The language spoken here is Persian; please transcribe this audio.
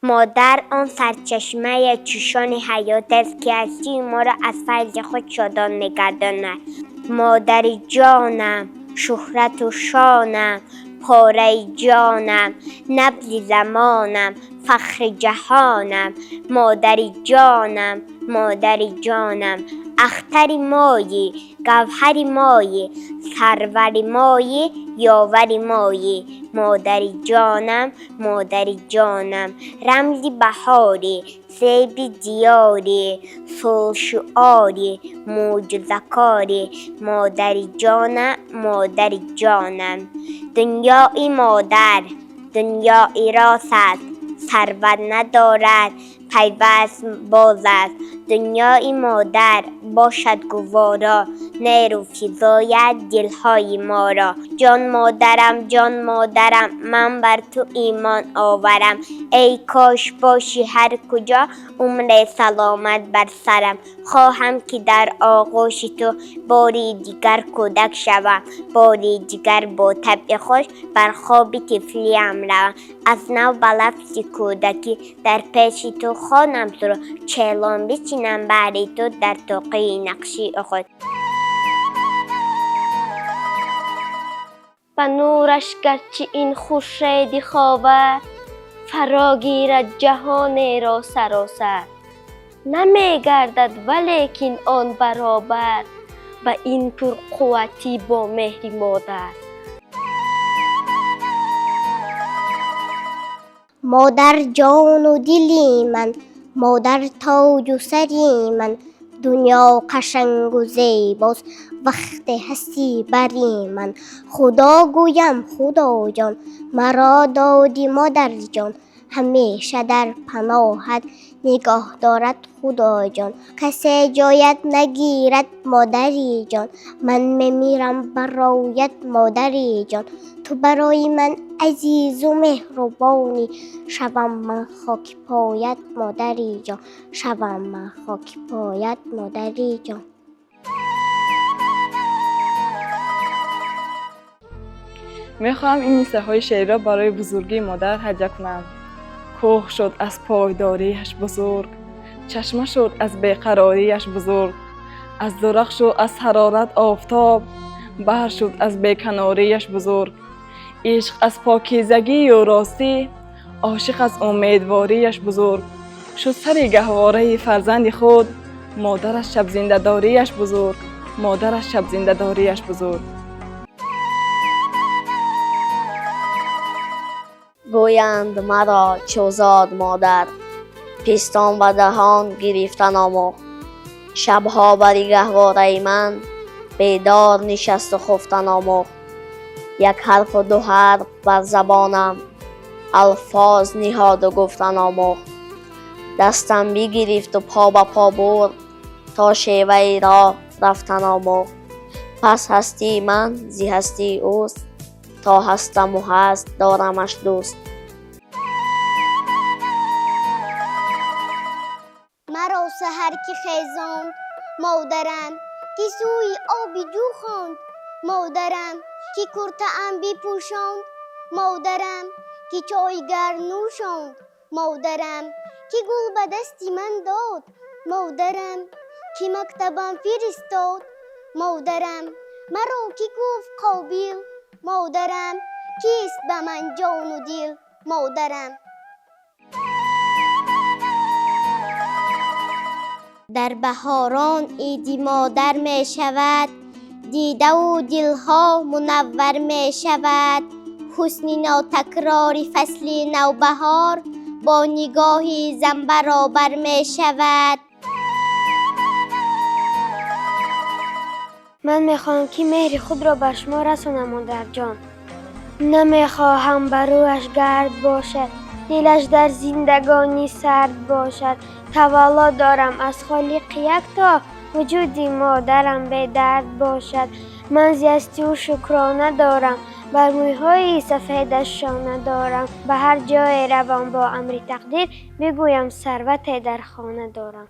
مادر آن سرچشمه چشان حیات است که هستی ما را از فیض خود شادان نگرداند. مادر جانم، شهرت و شانم، پاره جانم، نبض زمانم، فخر جهانم. مادر جانم، مادر جانم، اختر مایی، گوهر مایی، سرور مایی، یاور مایی. مادر جانم، مادر جانم، رمز بهاری، سیب دیاری، صلح شعاری، معجزه کاری. مادر جانم، مادر جانم. دنیای مادر دنیای راست است، ثروت ندارد، پیوست باز است. دنیای مادر باشد گوارا، نیرو فزاید دلهای ما را. جان مادرم، جان مادرم، من بر تو ایمان آورم. ای کاش باشی هر کجا، عمر سلامت بر سرم. خواهم که در آغوش تو باری دیگر کودک شوم، باری دیگر با طبع خوش بر خواب طفلیم روم. از نو به لفظ کودکی در پیش تو خوانم تو را، چلان بچینم برای تو در توقع نقشی خود. به نورش گرچه این خورشید خاور، فرا گیرد جهان را سراسر. نمی گردد ولیکن آن برابر، به این پرقوتی با مهر مادر. مادر جان و دلی من، مادر تاج و سری من. دنیا قشنگ و زیباست، وقت هستی بری من. خدا گویم خدا جان، مرا دادی مادر جان. همیشه در پناهت نگاه دارد خدا جان. کسی جایت نگیرد مادری جان، من میمیرم برایت مادری جان. تو برای من عزیز و مهربانی، شبم من خاک پایت مادری جان، شبم من خاک پایت مادری جان. میخواهم این نصیحه های شعری را برای بزرگی مادر هدیه کنم. کوه شد از پایداریش بزرگ، چشمه شد از بیقراریش بزرگ. از درخش و از حرارت آفتاب، بحر شد از بیکناریش بزرگ. عشق از پاکیزگی و راستی، عاشق از امیدواریش بزرگ. شد سر گهواره فرزند خود، مادرش شب زنده داریش بزرگ، مادرش شب زنده داریش بزرگ. گویند مرا چو زاد مادر، پیستان و دهان گرفتن آموخت. شبها بر گهواره من، بیدار نشست و خفتن آموخت. یک حرف و دو حرف بر زبانم، الفاظ نهاد و گفتن آموخت. دستم بگرفت و پا به پا برد، تا شیوه راه رفتن آموخت. پس هستی من زی هستی اوست، تا هستم و هست دارمش دوست. مرا سحر که خیزاند مادرم، که سوی آب جو خواند. مادرم که کرته ام بپوشاند، مادرم که چایگر نوشاند. مادرم که گل به دستی من داد، مادرم که مکتبم فرستاد. مادرم مرا که گفت قابل، مادرم کیست به من جان و دل. مادرم در بهاران عید مادر می شود، دیده و دلها منور می شود. حسن ناتکرار فصل نوبهار، با نگاه زن برابر می شود. من میخواهم که مهر خود را بر شما رسانم مادر جان. نمیخواهم بر رویش گرد باشد، دلش در زندگانی سرد باشد. تولا دارم از خالق یک تا، وجود مادرم به درد باشد. من زیستی و شکرانه دارم، بر مویهای سفیدش شانه دارم. به هر جای روم با امر تقدیر، بگویم ثروت در خانه دارم.